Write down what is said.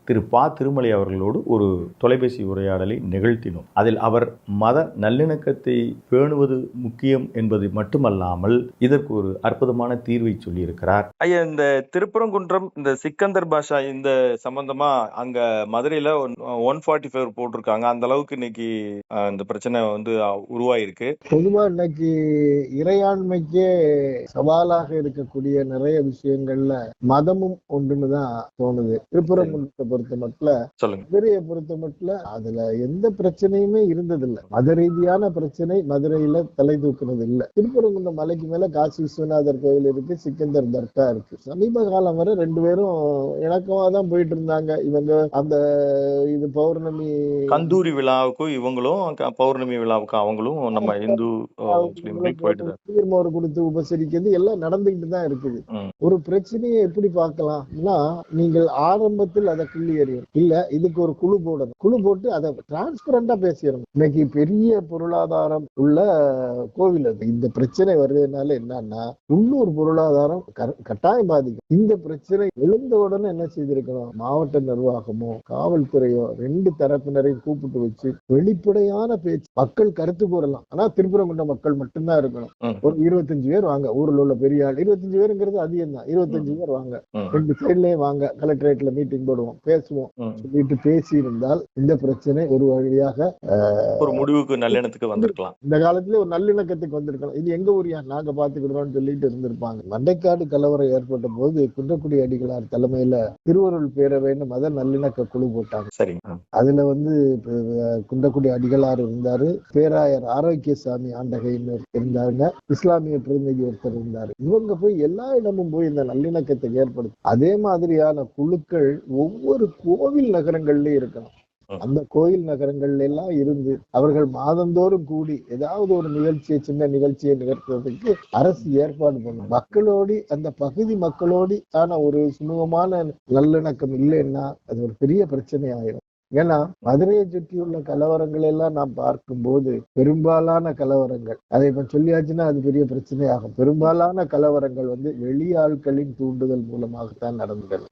திரு ப. திருமலை அவர்களோடு ஒரு தொலைபேசி உரையாடலை நிகழ்த்தினோம். அதில் அவர் மத நல்லிணக்கத்தை பேணுவது முக்கியம் என்பது மட்டுமல்லாமல் இதற்கு ஒரு அற்புதமான தீர்வை சொல்லியிருக்கிறார். ஐயா, இந்த திருப்பரங்குன்றம் இந்த சிக்கந்தர் பாஷா இந்த சம்பந்தமா அங்க மதுரையில 145 போட்டிருக்காங்க. அந்த அளவுக்கு இன்னைக்கு இந்த பிரச்சனை உருவாயிருக்கு. பொதுவா இன்னைக்கு இறையாண்மைக்கே சவாலாக இருக்கக்கூடிய நிறைய விஷயங்கள்ல மதமும் ஒன்றுன்னுதான் தோணுது. திருப்பரங்குன்றத்தை பொறுத்த மட்டும், சொல்லுங்க. மதுரையை பொறுத்த மட்டும் அதுல எந்த பிரச்சனையுமே இருந்ததில்லை. மத ரீதியான பிரச்சனை மதுரையில தலை தூக்குனது இல்லை. திருப்பரங்குன்றம் மலைக்கு மேல காசி விஸ்வநாதர் கோயில் இருக்கு, சிக்கந்தர் தர்கா இருக்கு. சமீப காலம் வரை ரெண்டு பேரும் இணக்கமா தான் போயிட்டு இருந்தாங்க. இவங்க அந்த இது பௌர்ணமி கந்தூரி விழாவுக்கும் இவங்களும், பௌர்ணமி விழாவுக்கும் அவங்களும் நம்ம இந்து போயிட்டு நீர்மோர் கொடுத்து உபசரிக்கிறது எல்லாம் நடந்துகிட்டு தான் இருக்குது. ஒரு பிரச்சனையை எப்படி பார்க்கலாம்னா, நீங்கள் ஆரம்பத்தில் அதை கிள்ளி எறியணும். இல்ல இதுக்கு ஒரு குழு போடணும். குழு போட்டு அதை டிரான்ஸ்பரண்டா பேசிடணும். இன்னைக்கு பெரிய பொருளாதாரம் உள்ள கோவில் அது. இந்த பிரச்சனை வருதுனால என்னன்னா உள்ளூர் பொருளாதாரம் கட்டாயம் பாதிக்கும். இந்த பிரச்சனை எழுந்த உடனே என்ன செய்திருக்கணும், மாவட்ட நிர்வாகமோ காவல்துறையோ ரெண்டு தரப்பினரையும் கூப்பிட்டு வச்சு வெளிப்படையான பேச்சு, மக்கள் கருத்து கூறலாம். ஆனா திருப்பரங்குன்றம் மக்கள் மட்டும்தான் இருக்கணும். ஒரு 25 பேர் வாங்க, ஊர்ல உள்ள பெரிய ஆள் 25 பேருங்கிறது அதிகம் தான். 25 பேர் வாங்க, ரெண்டு சைட்லயே வாங்க, கலெக்டரேட்ல மீட்டிங் போடுவோம், பேசுவோம் சொல்லிட்டு பேசி இருந்தால் இந்த பிரச்சனை ஒரு வழியாக ஒரு முடிவுக்கு நல்லிணத்துக்கு வந்திருக்கலாம். இந்த காலத்துல ஒரு நல்லிணக்கத்துக்கு வந்திருக்கலாம். இது எங்க ஊரியா நாங்க பாத்துக்கிடுறோம்னு சொல்லிட்டு இருந்திருப்பாங்க. மண்டைக்காடு கலவரம் ஏற்பட்ட போது குன்றக்குடி அடிகளார் தலைமையில திருவருள் பேரவைன்னு மத நல்லிணக்க குழு போட்டாங்க. சரி. அதுல குன்றக்குடி அடிகளார் இருந்தாரு, பேராயர் ஆரோக்கியசாமி ஆண்டகைன்னு இருந்தாங்க, இஸ்லாமிய பிரதிநிதி ஒருத்தர் இருந்தாரு. இவங்க போய் எல்லா இடமும் போய் இந்த நல்லிணக்கத்தை ஏற்படுத்தி அதே மாதிரியான குழுக்கள் ஒவ்வொரு கோவில் நகரங்கள்லயும் இருக்கணும். அந்த கோயில் நகரங்கள்ல எல்லாம் இருந்து அவர்கள் மாதந்தோறும் கூடி ஏதாவது ஒரு நிகழ்ச்சியை, சின்ன நிகழ்ச்சியை நிகழ்த்துவதற்கு அரசு ஏற்பாடு பண்ணும். மக்களோடு, அந்த பகுதி மக்களோடு ஆன ஒரு சுமூகமான நல்லிணக்கம் இல்லைன்னா அது ஒரு பெரிய பிரச்சனை ஆயிரும். ஏன்னா மதுரையை சுற்றியுள்ள கலவரங்கள் எல்லாம் நாம் பார்க்கும்போது பெரும்பாலான கலவரங்கள், அதை இப்ப சொல்லியாச்சுன்னா அது பெரிய பிரச்சனையாகும். பெரும்பாலான கலவரங்கள் வெளியாட்களின் தூண்டுதல் மூலமாகத்தான் நடந்தது.